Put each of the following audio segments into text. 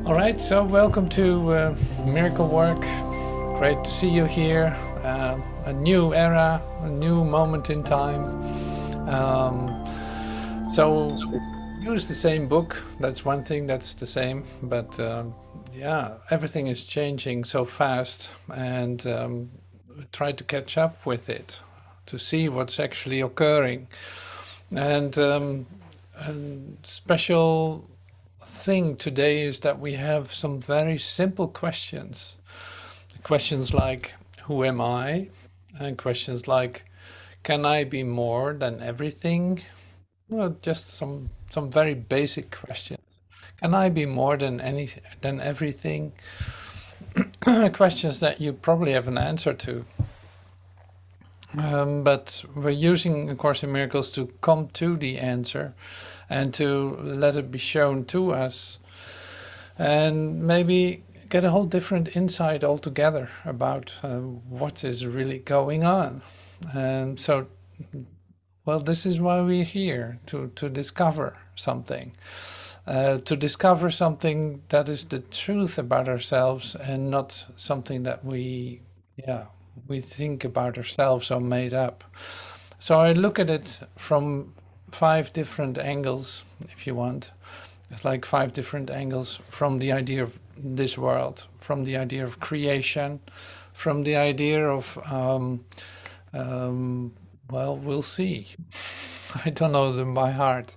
All right, so welcome to Miracle Work. Great to see you here. A new era, a new moment in time. So use the same book. That's one thing that's the same. But yeah, everything is changing so fast, and try to catch up with it to see what's actually occurring. And a special thing today is that we have some very simple questions. Questions like, who am I? And questions like, can I be more than everything? Well, just some very basic questions. Can I be more than everything? Questions that you probably have an answer to. But we're using A Course in Miracles to come to the answer and to let it be shown to us, and maybe get a whole different insight altogether about what is really going on. So, well, this is why we're here, to discover something. To discover something that is the truth about ourselves and not something that we think about ourselves or made up. So I look at it from 5 different angles, if you want. It's like 5 different angles from the idea of this world, from the idea of creation, from the idea of, well, we'll see. I don't know them by heart.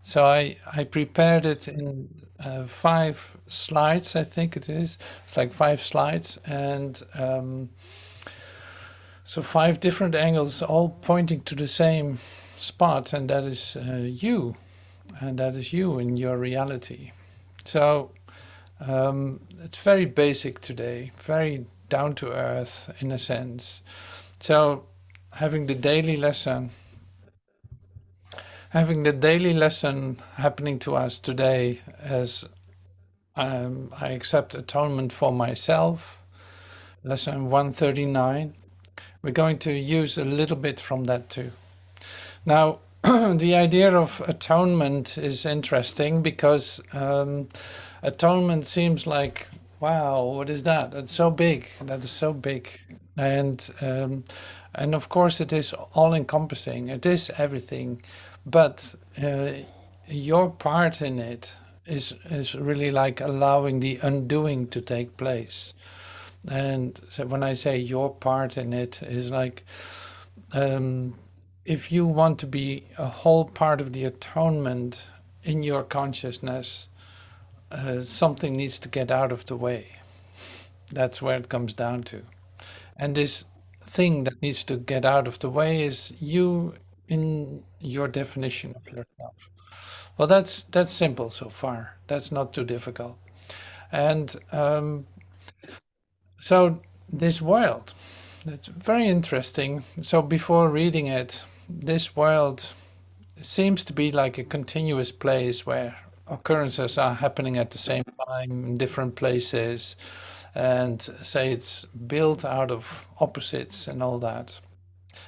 So I prepared it in 5 slides, I think it is. It's like 5 slides, and so 5 different angles, all pointing to the same spot, and that is you, and that is you in your reality. So it's very basic today, very down to earth in a sense. So having the daily lesson happening to us today as I accept atonement for myself, lesson 139. We're going to use a little bit from that too. Now, the idea of atonement is interesting because atonement seems like, wow, what is that? That's so big. That is so big. And of course it is all-encompassing. It is everything. But your part in it is really like allowing the undoing to take place. And so when I say your part in it is like, if you want to be a whole part of the atonement in your consciousness, something needs to get out of the way. That's where it comes down to. And this thing that needs to get out of the way is you in your definition of yourself. Well, that's simple so far. That's not too difficult. And so this world, that's very interesting. So before reading it, this world seems to be like a continuous place where occurrences are happening at the same time in different places, and say it's built out of opposites and all that.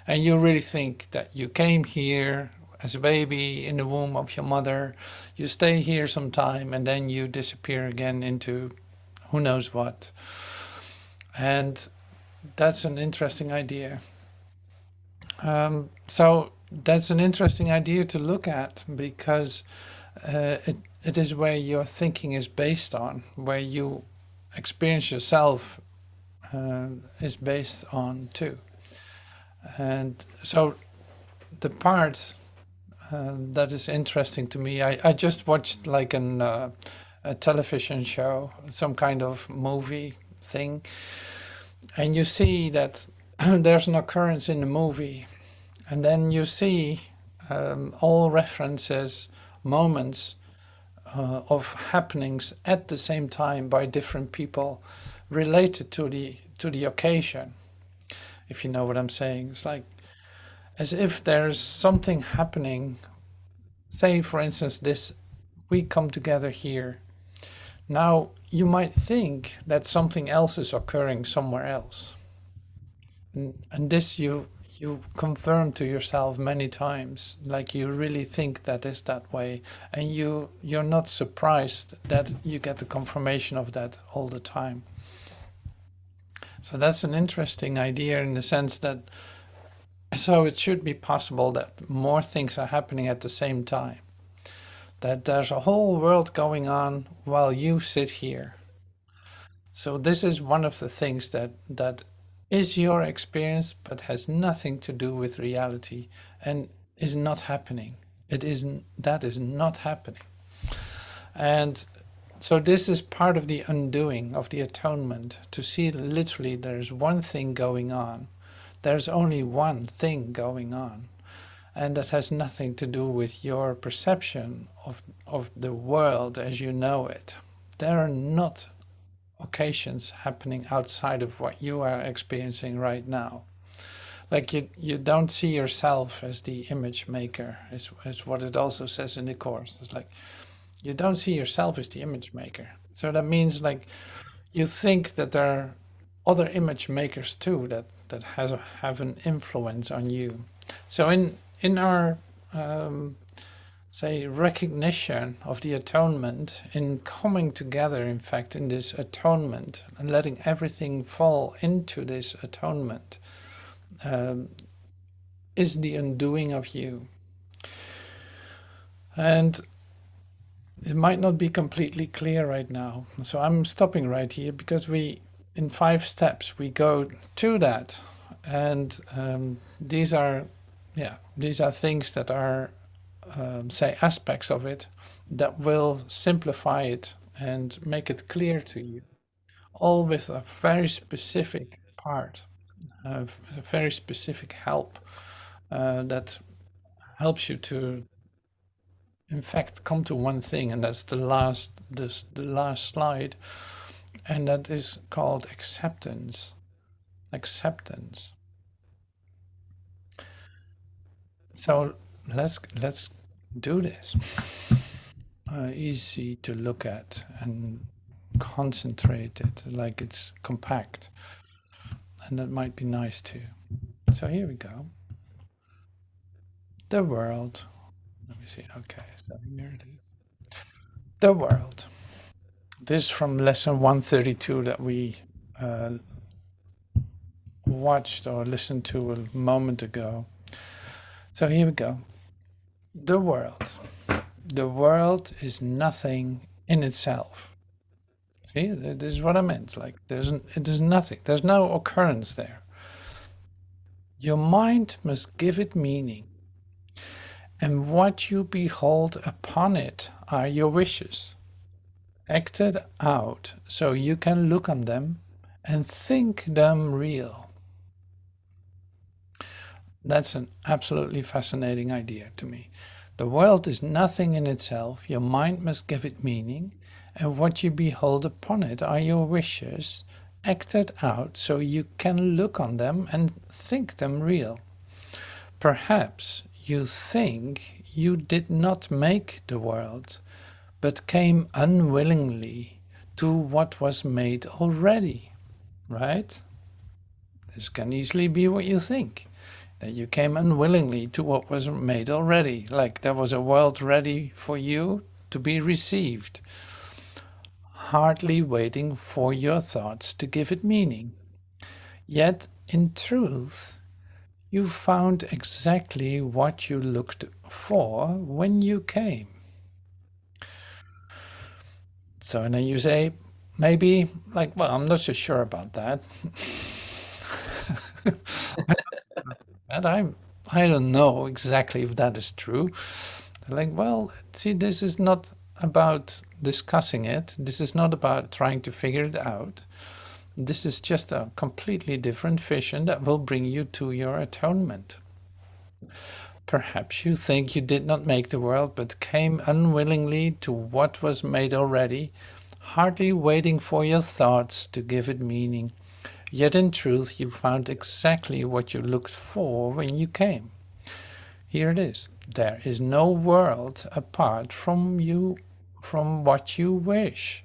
And you really think that you came here as a baby in the womb of your mother, you stay here some time, and then you disappear again into who knows what. And that's an interesting idea. So that's an interesting idea to look at because it is where your thinking is based on, where you experience yourself is based on too. And so the part that is interesting to me, I just watched like a television show, some kind of movie thing, and you see that there's an occurrence in the movie, and then you see all references, moments of happenings at the same time by different people related to the occasion. If you know what I'm saying, it's like as if there's something happening. Say, for instance, this we come together here. Now you might think that something else is occurring somewhere else, and this you you confirm to yourself many times, like you really think that is that way, and you're not surprised that you get the confirmation of that all the time. So that's an interesting idea in the sense that, so it should be possible that more things are happening at the same time, that there's a whole world going on while you sit here. So this is one of the things that is your experience, but has nothing to do with reality and is not happening. That is not happening. And so this is part of the undoing of the atonement, to see literally there's one thing going on. There's only one thing going on. And that has nothing to do with your perception of the world as you know it. There are not occasions happening outside of what you are experiencing right now. Like you don't see yourself as the image maker, is what it also says in the Course. It's like you don't see yourself as the image maker. So that means like you think that there are other image makers too that have an influence on you. So in our say recognition of the atonement, in coming together, in fact, in this atonement and letting everything fall into this atonement, is the undoing of you. And it might not be completely clear right now, so I'm stopping right here, because in 5 steps we go to that, and these are things that are say aspects of it that will simplify it and make it clear to you, all with a very specific part, a very specific help that helps you to, in fact, come to one thing, and that's the last slide, and that is called acceptance. Acceptance. So let's do this. Easy to look at and concentrate it, like it's compact, and that might be nice too. So here we go. The world. Let me see. Okay, so here it is. The world. This is from lesson 132 that we watched or listened to a moment ago. So here we go. The world. The world is nothing in itself. See, this is what I meant. Like it is nothing. There's no occurrence there. Your mind must give it meaning, and what you behold upon it are your wishes, acted out so you can look on them and think them real. That's an absolutely fascinating idea to me. The world is nothing in itself. Your mind must give it meaning, and what you behold upon it are your wishes, acted out so you can look on them and think them real. Perhaps you think you did not make the world, but came unwillingly to what was made already, right? This can easily be what you think, that you came unwillingly to what was made already, like there was a world ready for you to be received, hardly waiting for your thoughts to give it meaning. Yet, in truth, you found exactly what you looked for when you came. So, and then you say, maybe, like, well, I'm not so sure about that. And I don't know exactly if that is true. Like, well, see, this is not about discussing it. This is not about trying to figure it out. This is just a completely different vision that will bring you to your atonement. Perhaps you think you did not make the world, but came unwillingly to what was made already, hardly waiting for your thoughts to give it meaning. Yet in truth you found exactly what you looked for when you came. Here it is. There is no world apart from you, from what you wish.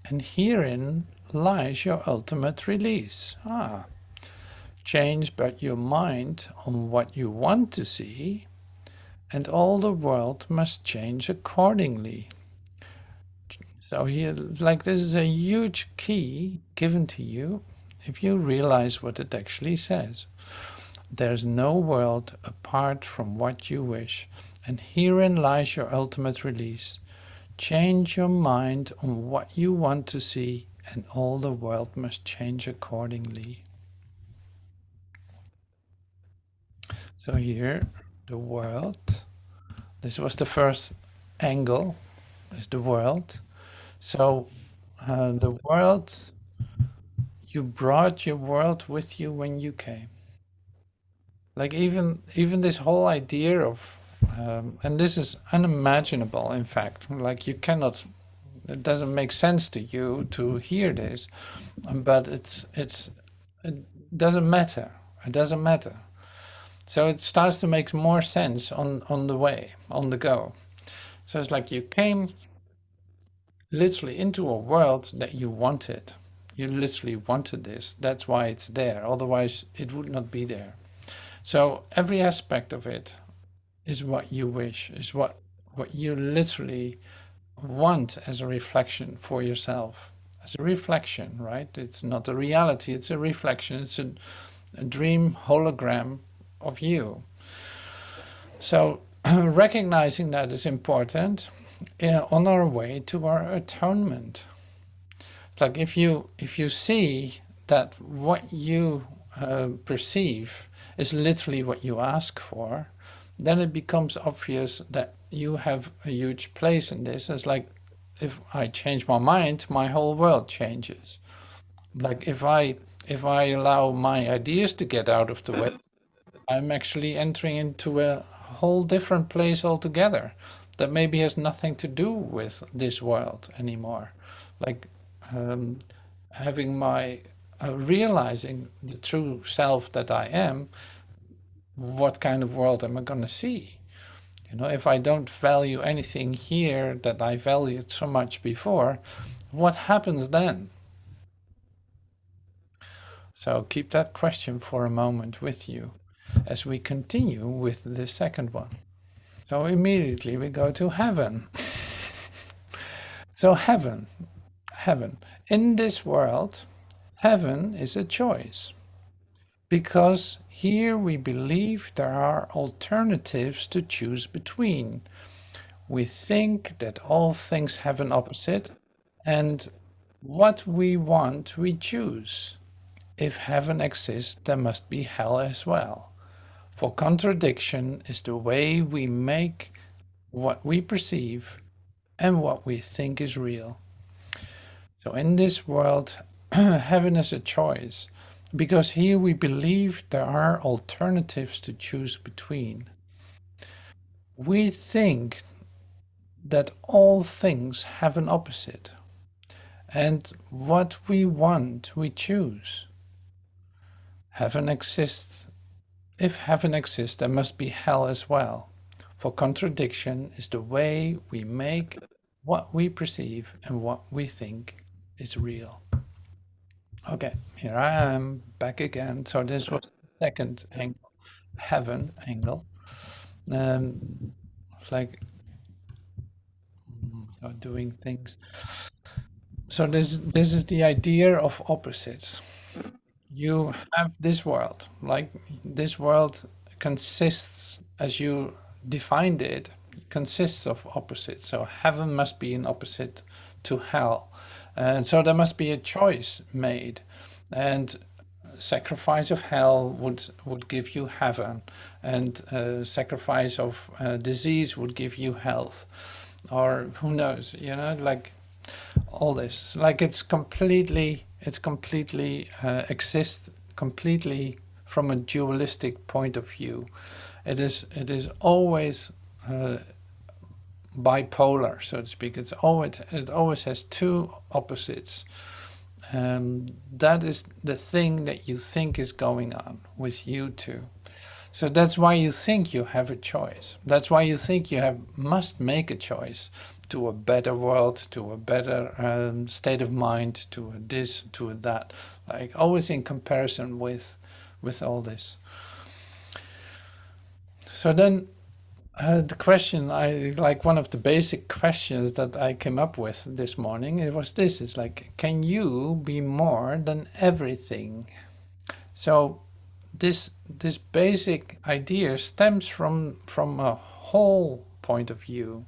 And herein lies your ultimate release. change but your mind on what you want to see, and all the world must change accordingly. So here, like this is a huge key given to you if you realize what it actually says. There's no world apart from what you wish, and herein lies your ultimate release. Change your mind on what you want to see, and all the world must change accordingly. So here, the world. This was the first angle, is the world. So the world, you brought your world with you when you came. Like even this whole idea of, and this is unimaginable. In fact, like you cannot. It doesn't make sense to you to hear this, but it doesn't matter. It doesn't matter. So it starts to make more sense on the way, on the go. So it's like you came literally into a world that you wanted. You literally wanted this. That's why it's there. Otherwise, it would not be there. So every aspect of it is what you wish, is what you literally want as a reflection for yourself. As a reflection, right? It's not a reality, it's a reflection. It's a dream hologram of you. So recognizing that is important on our way to our atonement. It's like if you see that what you perceive is literally what you ask for, then it becomes obvious that you have a huge place in this. It's like if I change my mind, my whole world changes. Like if I allow my ideas to get out of the way, I'm actually entering into a whole different place altogether that maybe has nothing to do with this world anymore. Like um, having my realizing the true self that I am, what kind of world am I going to see? You know, if I don't value anything here that I valued so much before, what happens then? So keep that question for a moment with you as we continue with the second one. So immediately we go to heaven. So heaven. In this world, heaven is a choice because here we believe there are alternatives to choose between. We think that all things have an opposite, and what we want, we choose. If heaven exists, there must be hell as well. For contradiction is the way we make what we perceive and what we think is real. So in this world, heaven is a choice, because here we believe there are alternatives to choose between. We think that all things have an opposite, and what we want, we choose. Heaven exists. If heaven exists, there must be hell as well. For contradiction is the way we make what we perceive and what we think is real. Okay, here I am back again. So this was the second angle, heaven angle. It's like so doing things. So this is the idea of opposites. You have this world, like this world consists, as you defined it, consists of opposites. So heaven must be an opposite to hell. And so there must be a choice made. And sacrifice of hell would give you heaven, and sacrifice of disease would give you health, or who knows, you know, like all this, like it's completely exists completely from a dualistic point of view. It is always bipolar, so to speak. It always has two opposites. That is the thing that you think is going on with you too. So that's why you think you have a choice. That's why you think you must make a choice to a better world, to a better state of mind, to a this, to a that. Like always in comparison with with all this. So then the question one of the basic questions that I came up with this morning, it was this, it's like, can you be more than everything? So this basic idea stems from a whole point of view.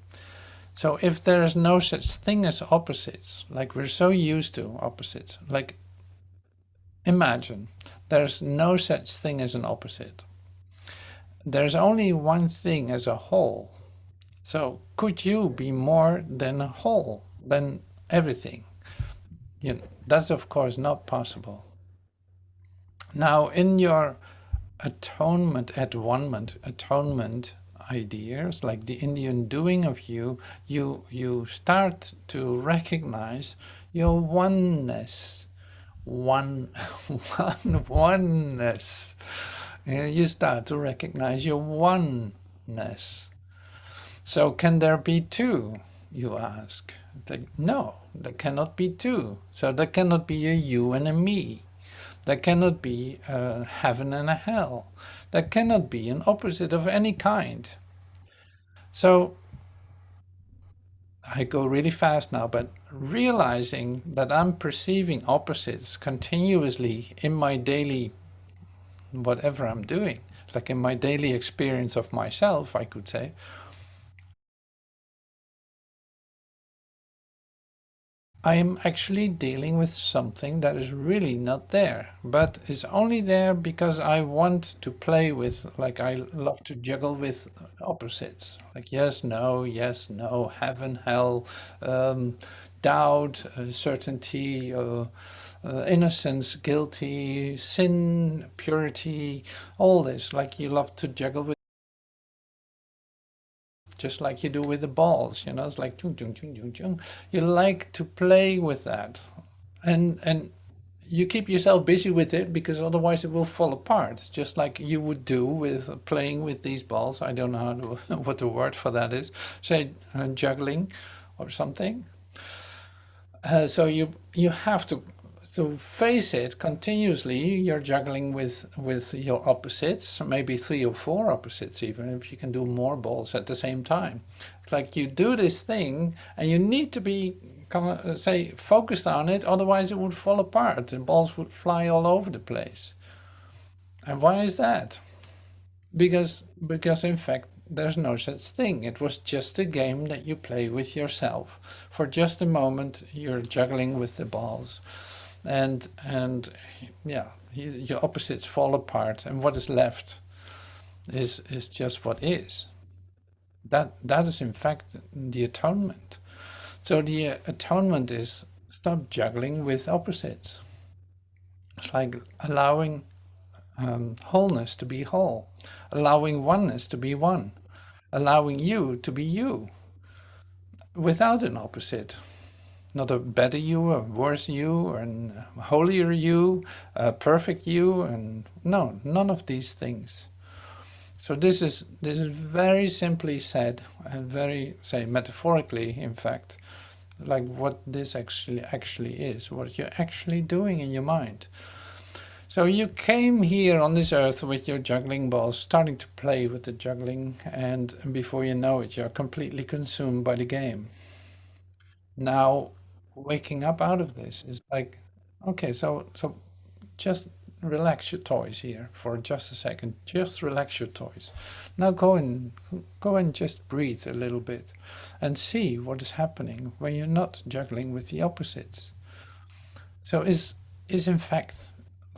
So if there is no such thing as opposites, like we're so used to opposites, like imagine there's no such thing as an opposite. There's only one thing as a whole. So could you be more than a whole, than everything? That's of course not possible. Now in your atonement ideas, like the Indian doing of you start to recognize your oneness. Oneness. You start to recognize your oneness. So can there be two, you ask? Like, no, there cannot be two. So there cannot be a you and a me. There cannot be a heaven and a hell. There cannot be an opposite of any kind. So I go really fast now, but realizing that I'm perceiving opposites continuously in my daily, whatever I'm doing, like in my daily experience of myself, I could say, I am actually dealing with something that is really not there, but is only there because I want to play with, like I love to juggle with opposites, like yes, no, heaven, hell, doubt, certainty, innocence, guilty, sin, purity, all this, like you love to juggle with, just like you do with the balls, it's like chung, chung, chung, chung, chung. You like to play with that, and you keep yourself busy with it because otherwise it will fall apart, just like you would do with playing with these balls. I don't know how to, what the word for that is, say juggling or something. So you have to face it continuously. You're juggling with your opposites, maybe 3 or 4 opposites, even if you can do more balls at the same time. It's like you do this thing and you need to be say focused on it, otherwise it would fall apart and balls would fly all over the place. And why is that? Because in fact there's no such thing. It was just a game that you play with yourself. For just a moment you're juggling with the balls, and yeah, your opposites fall apart, and what is left is just what is. That is in fact the atonement. So the atonement is stop juggling with opposites. It's like allowing wholeness to be whole, allowing oneness to be one, allowing you to be you without an opposite. Not a better you, a worse you, or a holier you, a perfect you, and no, none of these things. So this is very simply said, and very, say, metaphorically, in fact, like what this actually is, what you're actually doing in your mind. So you came here on this earth with your juggling balls, starting to play with the juggling, and before you know it, you're completely consumed by the game. Now, waking up out of this is like, okay, so just relax your toys here for just a second. Just relax your toys. Now go and just breathe a little bit and see what is happening when you're not juggling with the opposites. So is in fact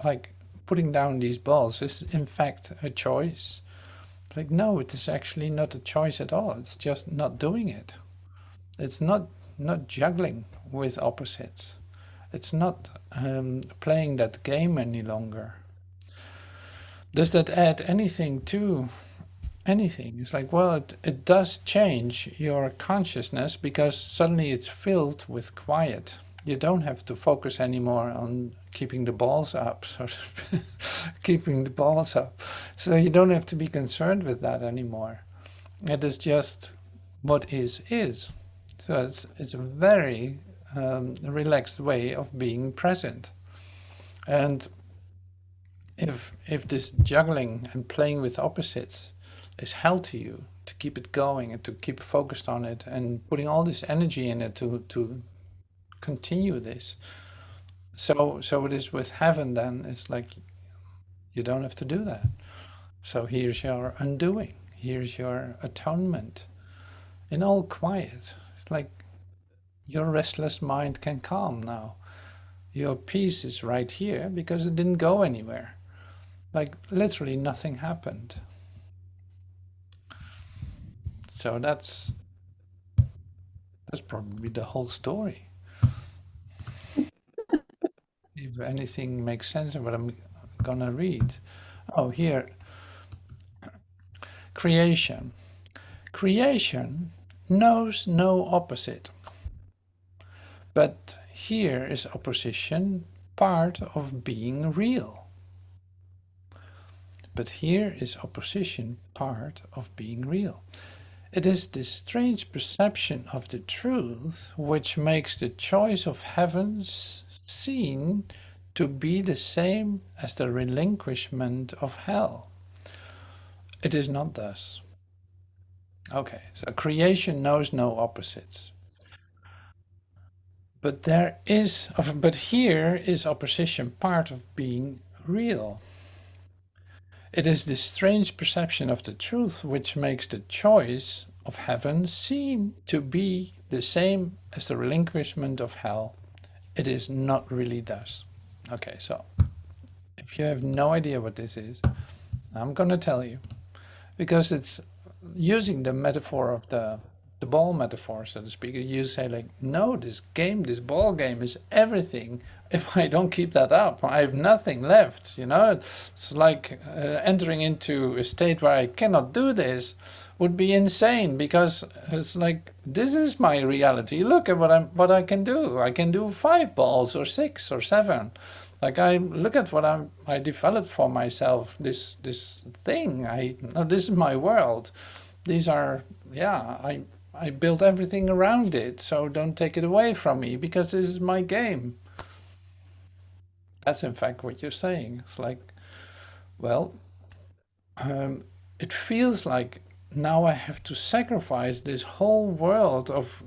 like putting down these balls is in fact a choice? Like no, it is actually not a choice at all. It's just not doing it. It's not juggling with opposites. It's not playing that game any longer. Does that add anything to anything? It's like, well, it does change your consciousness because suddenly it's filled with quiet. You don't have to focus anymore on keeping the balls up, so to speak. Keeping the balls up. So you don't have to be concerned with that anymore. It is just what is. So it's a very relaxed way of being present. And if this juggling and playing with opposites is hell to you, to keep it going and to keep focused on it and putting all this energy in it to continue this. So it is with heaven then. It's like you don't have to do that. So here's your undoing. Here's your atonement. In all quiet. It's like your restless mind can calm now. Your peace is right here because it didn't go anywhere. Like literally nothing happened. So that's probably the whole story. If anything makes sense of what I'm gonna read. Oh, here. Creation. Creation knows no opposite. But here is opposition part of being real. But here is opposition part of being real. It is this strange perception of the truth which makes the choice of heaven seen to be the same as the relinquishment of hell. It is not thus. Okay, so creation knows no opposites. But but here is opposition part of being real. It is this strange perception of the truth which makes the choice of heaven seem to be the same as the relinquishment of hell. It is not really thus. Okay, so if you have no idea what this is, I'm going to tell you, because it's using the metaphor of the ball metaphor, so to speak. You say like, no, this ball game is everything. If I don't keep that up, I have nothing left. You know, it's like entering into a state where I cannot do this would be insane, because it's like, this is my reality. Look at what I can do. I can do 5 balls or 6 or 7. Like, I look at what I developed for myself. This thing. This is my world. These are, yeah. I built everything around it. So don't take it away from me, because this is my game. That's in fact what you're saying. It's like, well, it feels like now I have to sacrifice this whole world of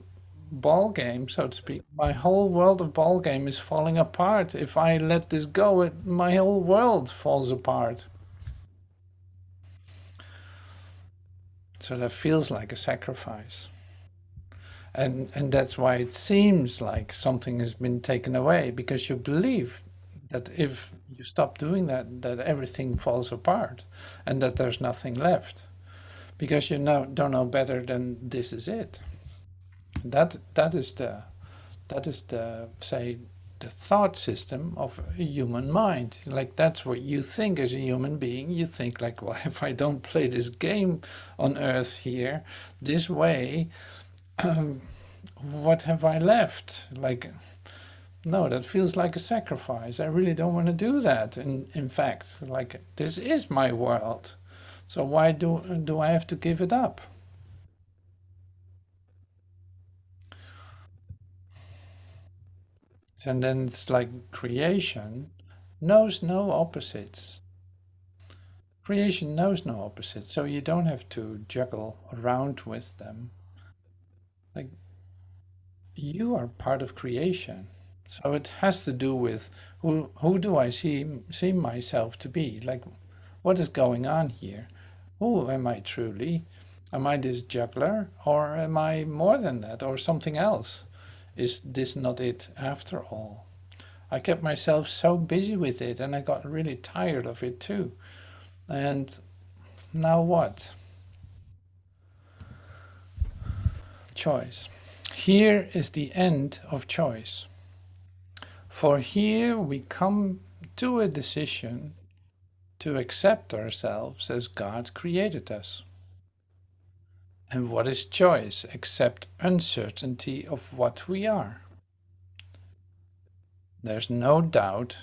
ball game, so to speak. My whole world of ball game is falling apart. If I let this go, my whole world falls apart. So that feels like a sacrifice. And that's why it seems like something has been taken away, because you believe that if you stop doing that, that everything falls apart and that there's nothing left, because you don't know better than this is it. That is the say the thought system of a human mind. Like, that's what you think as a human being. You think like, well, if I don't play this game on Earth here this way, what have I left? Like, no, that feels like a sacrifice. I really don't want to do that. In fact, like, this is my world. So why do I have to give it up? And then it's like creation knows no opposites. Creation knows no opposites, so you don't have to juggle around with them. Like, you are part of creation. So it has to do with who do I see myself to be? Like, what is going on here? Who am I truly? Am I this juggler, or am I more than that, or something else? Is this not it after all? I kept myself so busy with it, and I got really tired of it too. And now what? Choice. Here is the end of choice. For here we come to a decision to accept ourselves as God created us. And what is choice except uncertainty of what we are? There's no doubt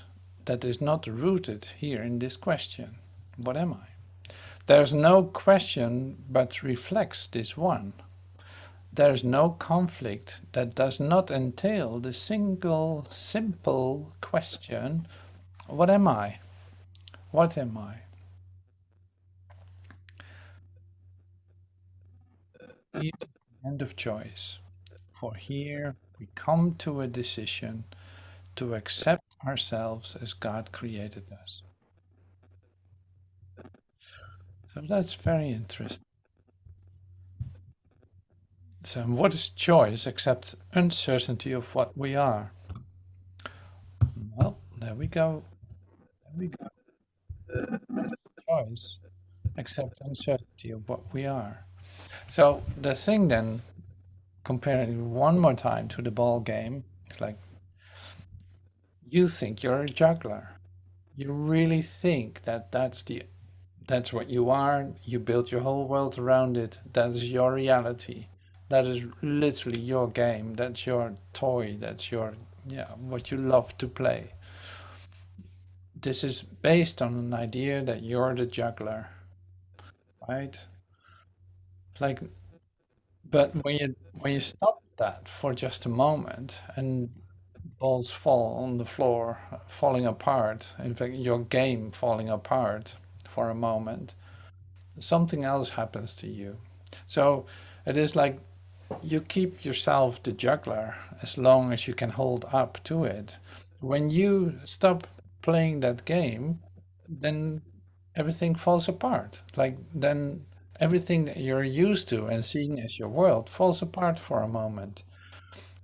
that is not rooted here in this question. What am I? There's no question but reflects this one. There's no conflict that does not entail the single simple question, what am I? What am I? Here, end of choice. For here we come to a decision to accept ourselves as God created us. So that's very interesting. So what is choice except uncertainty of what we are? Well, there we go. There we go. Choice except uncertainty of what we are. So the thing then, comparing one more time to the ball game, it's like you think you're a juggler. You really think that that's what you are. You build your whole world around it. That is your reality. That is literally your game. That's your toy. That's your, yeah, what you love to play. This is based on an idea that you're the juggler, right? Like, but when you stop that for just a moment and balls fall on the floor, falling apart, in fact, your game falling apart for a moment, something else happens to you. So it is like you keep yourself the juggler as long as you can hold up to it. When you stop playing that game, then everything falls apart. Like then everything that you're used to and seeing as your world falls apart for a moment.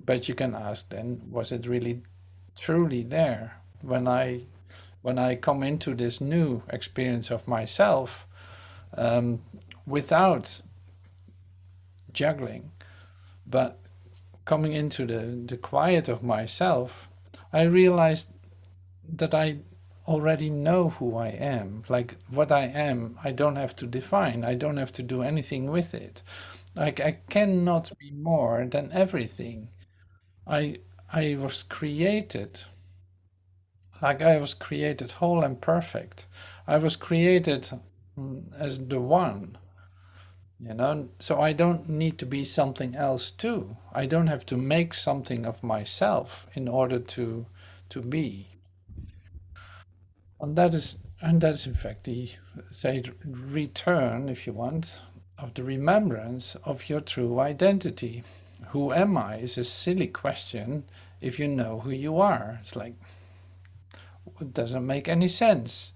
But you can ask then, was it really truly there when I come into this new experience of myself um, without juggling, but coming into the quiet of myself, I realized that I already know who I am. Like what I am, I don't have to define. I don't have to do anything with it. Like I cannot be more than everything. I I was created like I was created whole and perfect. I was created as the one, so I don't need to be something else too. I don't have to make something of myself in order to be. And that is in fact the say return, if you want, of the remembrance of your true identity. Who am I is a silly question if you know who you are. It's like it doesn't make any sense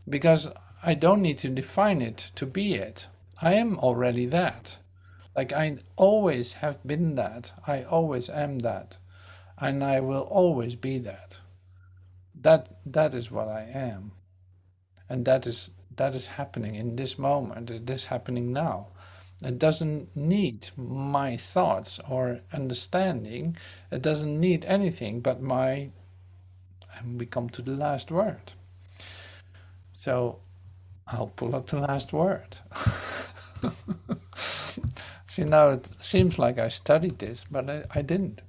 because I don't need to define it to be it. I am already that. Like I always have been that. I always am that. And I will always be that. That is what I am. And that is happening in this moment. It is happening now. It doesn't need my thoughts or understanding. It doesn't need anything but my, and we come to the last word. So I'll pull up the last word. See, now it seems like I studied this, but I didn't.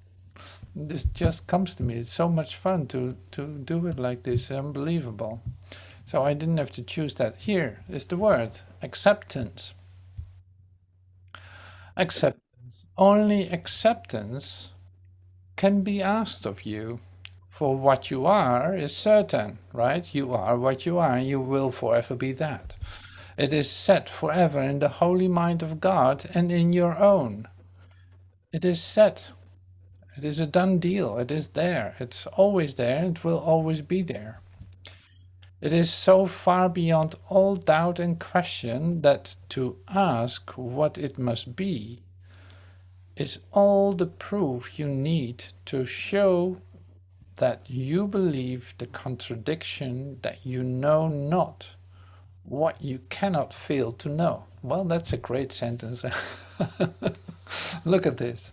This just comes to me. It's so much fun to do it like this. Unbelievable. So I didn't have to choose that. Here is the word acceptance. Accept. Only acceptance can be asked of you. For what you are is certain, right? You are what you are, and you will forever be that. It is set forever in the holy mind of God and in your own. It is set. It is a done deal. It is there. It's always there. It will always be there. It is so far beyond all doubt and question that to ask what it must be is all the proof you need to show that you believe the contradiction that you know not what you cannot fail to know. Well, that's a great sentence. Look at this.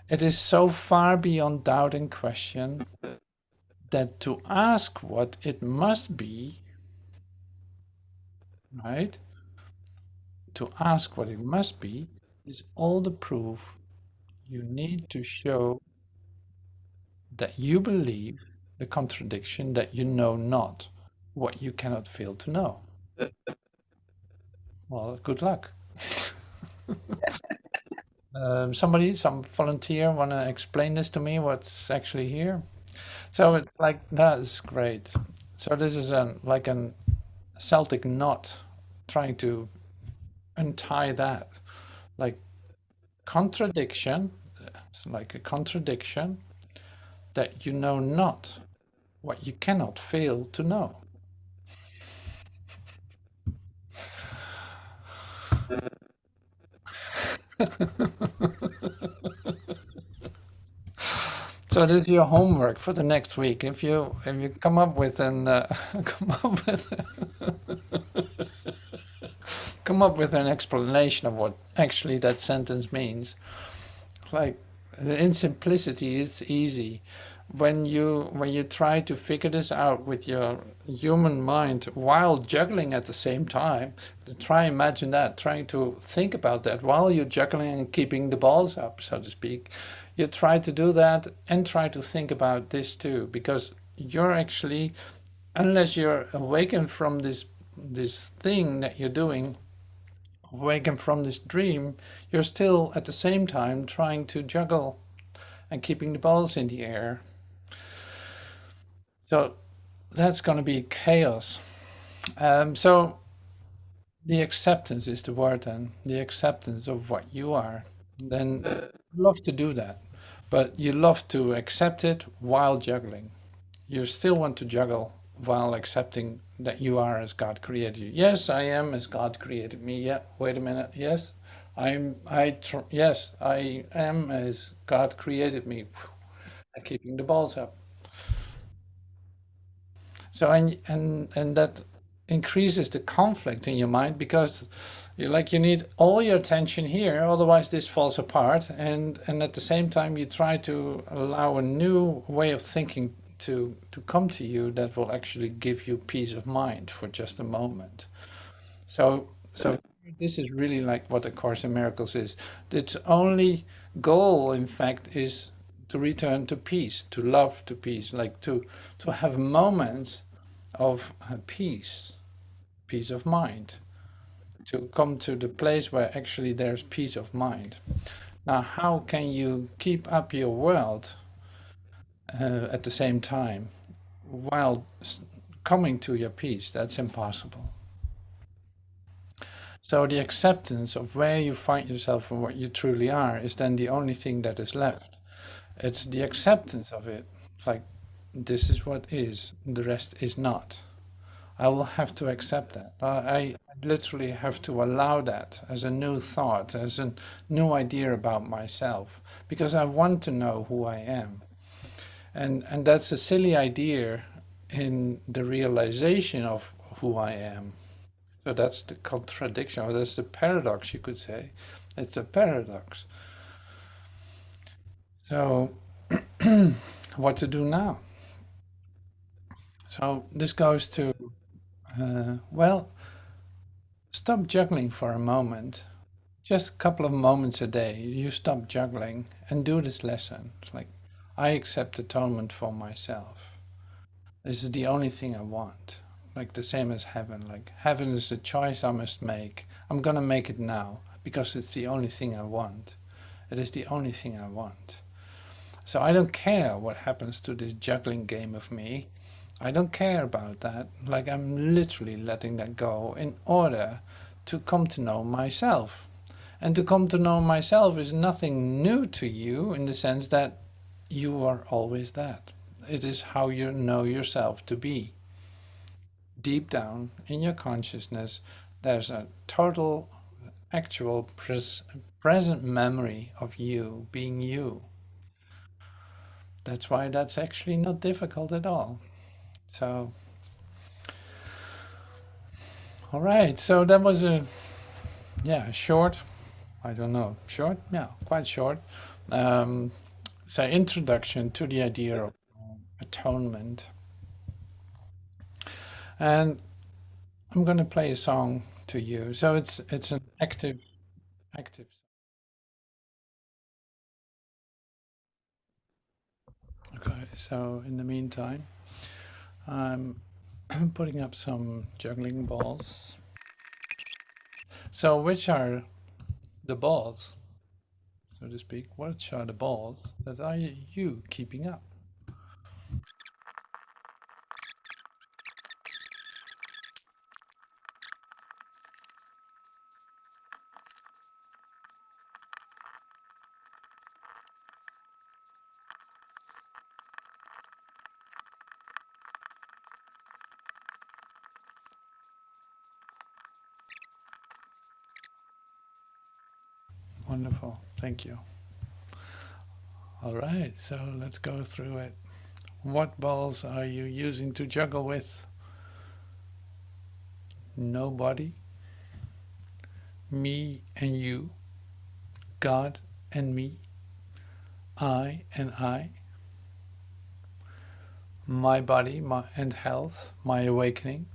It is so far beyond doubt and question that to ask what it must be, right? To ask what it must be is all the proof you need to show that you believe the contradiction that you know not what you cannot fail to know. Well, good luck. Some volunteer want to explain this to me, what's actually here? So it's like, that's great. So this is like an Celtic knot, trying to untie that, like contradiction, it's like a contradiction that you know not what you cannot fail to know. So this is your homework for the next week. If you come up with an come up with come up with an explanation of what actually that sentence means. Like in simplicity, it's easy. When you try to figure this out with your human mind while juggling at the same time, try imagine that, trying to think about that while you're juggling and keeping the balls up, so to speak. You try to do that and try to think about this too, because you're actually, unless you're awakened from this thing that you're doing, awakened from this dream, you're still at the same time trying to juggle and keeping the balls in the air. So that's going to be chaos. So the acceptance is the word, then the acceptance of what you are. Then you love to do that, but you love to accept it while juggling. You still want to juggle while accepting that you are as God created you. Yes, I am as God created me. Yeah, wait a minute. Yes, yes, I am as God created me. And keeping the balls up. So and that increases the conflict in your mind because you need all your attention here, otherwise this falls apart. And at the same time, you try to allow a new way of thinking to come to you that will actually give you peace of mind for just a moment. So this is really like what A Course in Miracles is. Its only goal, in fact, is to return to peace, to love, to peace, like to have moments of peace, peace of mind, to come to the place where actually there's peace of mind. Now, how can you keep up your world at the same time while coming to your peace? That's impossible. So the acceptance of where you find yourself and what you truly are is then the only thing that is left. It's the acceptance of it. It's like, this is what is, the rest is not. I will have to accept that. I literally have to allow that as a new thought, as a new idea about myself, because I want to know who I am. And that's a silly idea in the realization of who I am. So that's the contradiction, or that's the paradox, you could say. It's a paradox. So, what to do now? So, this goes to, well, stop juggling for a moment. Just a couple of moments a day, you stop juggling and do this lesson. It's like, I accept atonement for myself. This is the only thing I want. Like the same as heaven. Like, heaven is a choice I must make. I'm gonna make it now because it's the only thing I want. It is the only thing I want. So I don't care what happens to this juggling game of me. I don't care about that. Like, I'm literally letting that go in order to come to know myself. And to come to know myself is nothing new to you in the sense that you are always that. It is how you know yourself to be. Deep down in your consciousness, there's a total, actual, present memory of you being you. That's why that's actually not difficult at all. So, all right. So that was short. I don't know, short? Yeah, quite short. Um, so introduction to the idea of atonement. And I'm going to play a song to you. So it's an active. Okay. So in the meantime, I'm putting up some juggling balls. So which are the balls, so to speak? Which are the balls that are you keeping up? Wonderful. Thank you. All right, so let's go through it. What balls are you using to juggle with? Nobody, me and you, God and me, I and I, my body and health, my awakening,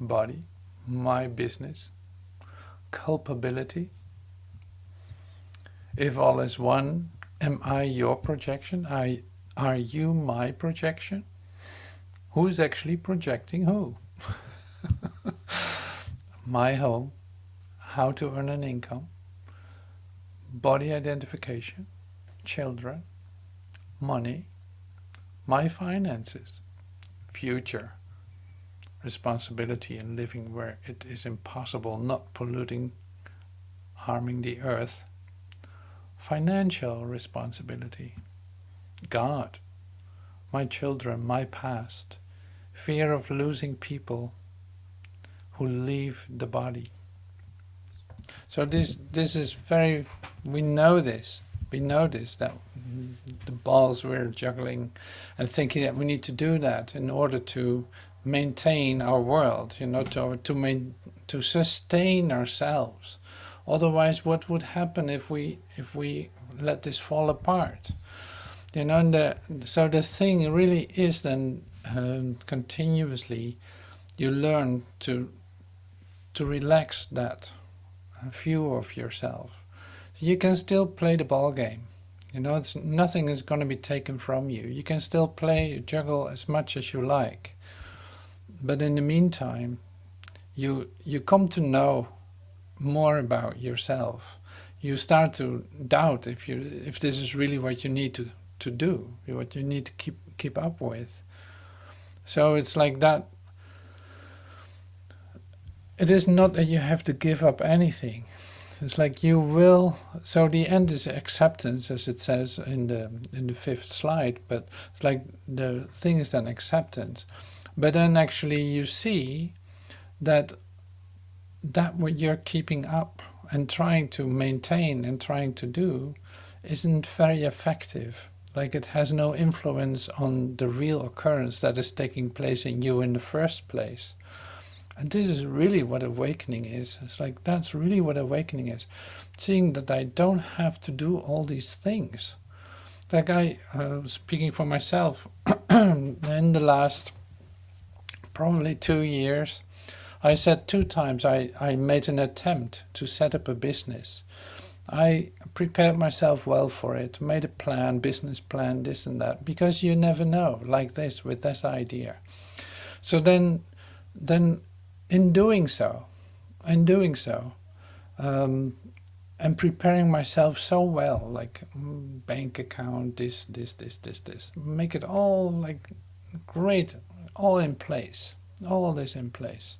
body, my business, culpability. If all is one, am I your projection? Are you my projection? Who's actually projecting who? My home, how to earn an income, body identification, children, money, my finances, future, responsibility in living where it is impossible, not polluting, harming the earth, financial responsibility, God, my children, my past, fear of losing people who leave the body. So this is very, we know this that the balls we're juggling and thinking that we need to do that in order to maintain our world, to sustain ourselves. Otherwise, what would happen if we let this fall apart? And so the thing really is then continuously you learn to relax that view of yourself. You can still play the ball game. Nothing is going to be taken from you. You can still play, juggle as much as you like. But in the meantime, you come to know more about yourself. You start to doubt if this is really what you need to do, what you need to keep up with. So it's like that. It is not that you have to give up anything. It's like you will. So the end is acceptance, as it says in the fifth slide. But it's like the thing is then acceptance. But then actually you see that what you're keeping up and trying to maintain and trying to do isn't very effective. Like it has no influence on the real occurrence that is taking place in you in the first place. And this is really what awakening is. It's like that's really what awakening is. Seeing that I don't have to do all these things. Like speaking for myself, in the last probably 2 years, I said 2 times I made an attempt to set up a business. I prepared myself well for it, made a plan, business plan, this and that, because you never know, like this, with this idea. So then in doing so, and preparing myself so well, like bank account, this, make it all like great, all in place, all this in place.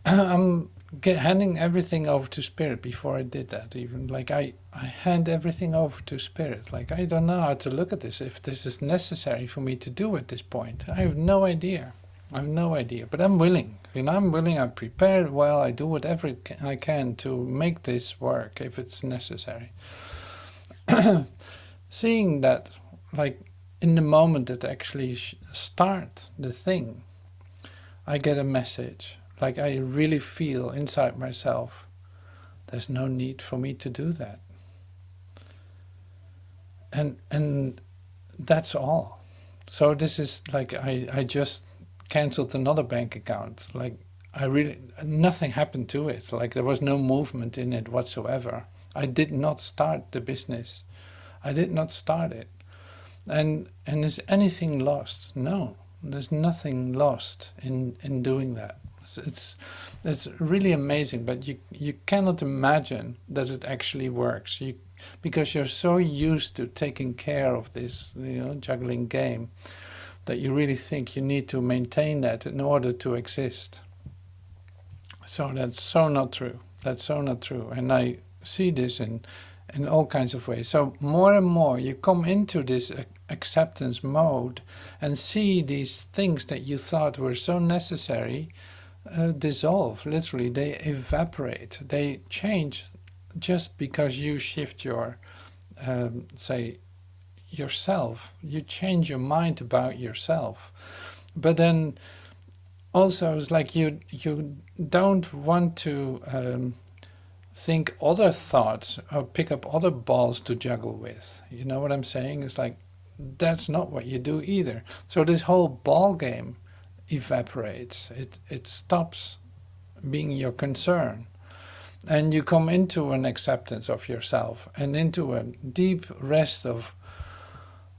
I'm handing everything over to Spirit before I did that. Even like I hand everything over to Spirit. Like I don't know how to look at this, if this is necessary for me to do at this point. I have no idea. But I'm willing. I'm willing. I'm prepared well. I do whatever I can to make this work if it's necessary. Seeing that, like in the moment that actually start the thing, I get a message. Like I really feel inside myself, there's no need for me to do that. And that's all. So this is like I just canceled another bank account. Like nothing happened to it. Like there was no movement in it whatsoever. I did not start the business. I did not start it. And is anything lost? No, there's nothing lost in doing that. It's really amazing, but you cannot imagine that it actually works. Because you're so used to taking care of this, juggling game, that you really think you need to maintain that in order to exist. So that's so not true. That's so not true. And I see this in all kinds of ways. So more and more you come into this acceptance mode and see these things that you thought were so necessary dissolve. Literally, they evaporate. They change just because you shift your, say, yourself, you change your mind about yourself. But then also it's like you don't want to think other thoughts or pick up other balls to juggle with. You know what I'm saying? It's like that's not what you do either. So this whole ball game evaporates. It stops being your concern. And you come into an acceptance of yourself and into a deep rest of,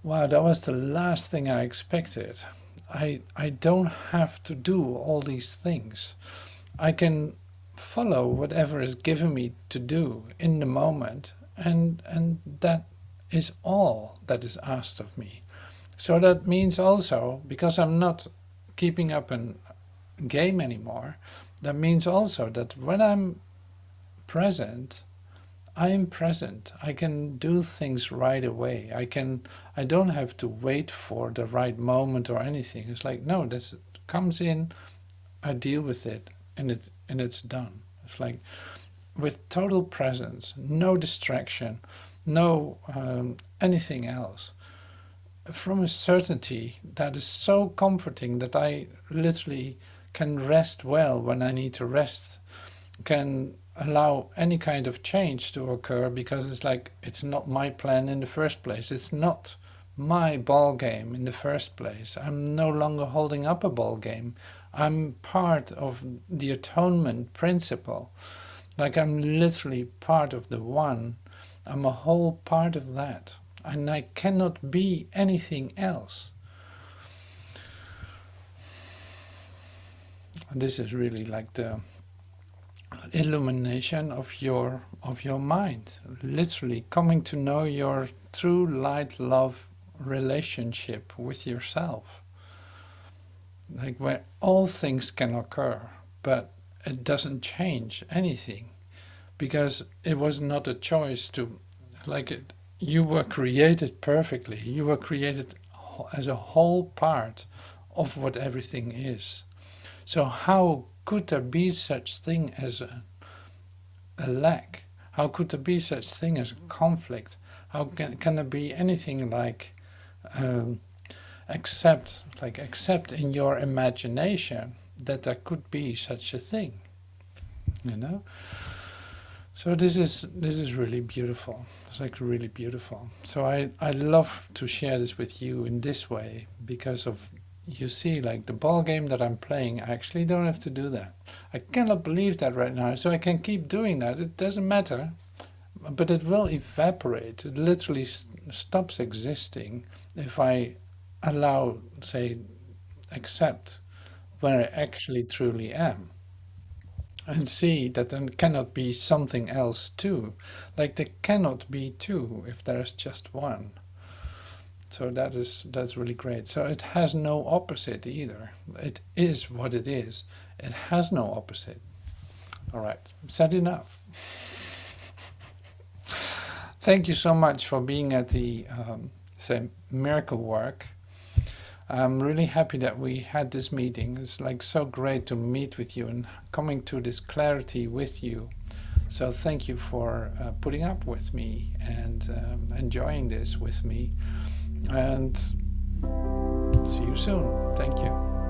wow, that was the last thing I expected. I don't have to do all these things. I can follow whatever is given me to do in the moment, and that is all that is asked of me. So that means also, because I'm not keeping up a game anymore, that means also that when I'm present, I am present. I can do things right away. I don't have to wait for the right moment or anything. It's like, no, this comes in, I deal with it, and it's done. It's like with total presence, no distraction, no anything else. From a certainty that is so comforting that I literally can rest well when I need to rest, can allow any kind of change to occur, because it's like it's not my plan in the first place. It's not my ball game in the first place. I'm no longer holding up a ball game. I'm part of the atonement principle. Like I'm literally part of the one. I'm a whole part of that. And I cannot be anything else. And this is really like the illumination of your mind, literally coming to know your true light love relationship with yourself, like where all things can occur, but it doesn't change anything, because it was not a choice to, like it, you were created perfectly. You were created as a whole part of what everything is. So how could there be such thing as a lack? How could there be such thing as a conflict? How can there be anything like accept in your imagination that there could be such a thing? You know. So this is really beautiful. It's like really beautiful. So I love to share this with you in this way, because of, you see, like the ball game that I'm playing, I actually don't have to do that. I cannot believe that right now. So I can keep doing that. It doesn't matter, but it will evaporate. It literally stops existing if I allow, say, accept where I actually truly am. And see that there cannot be something else too. Like there cannot be two if there is just one. So that's really great. So it has no opposite either. It is what it is. It has no opposite. All right, said enough. Thank you so much for being at the say Miracle Work. I'm really happy that we had this meeting. It's like so great to meet with you and coming to this clarity with you. So thank you for putting up with me and enjoying this with me. And see you soon. Thank you.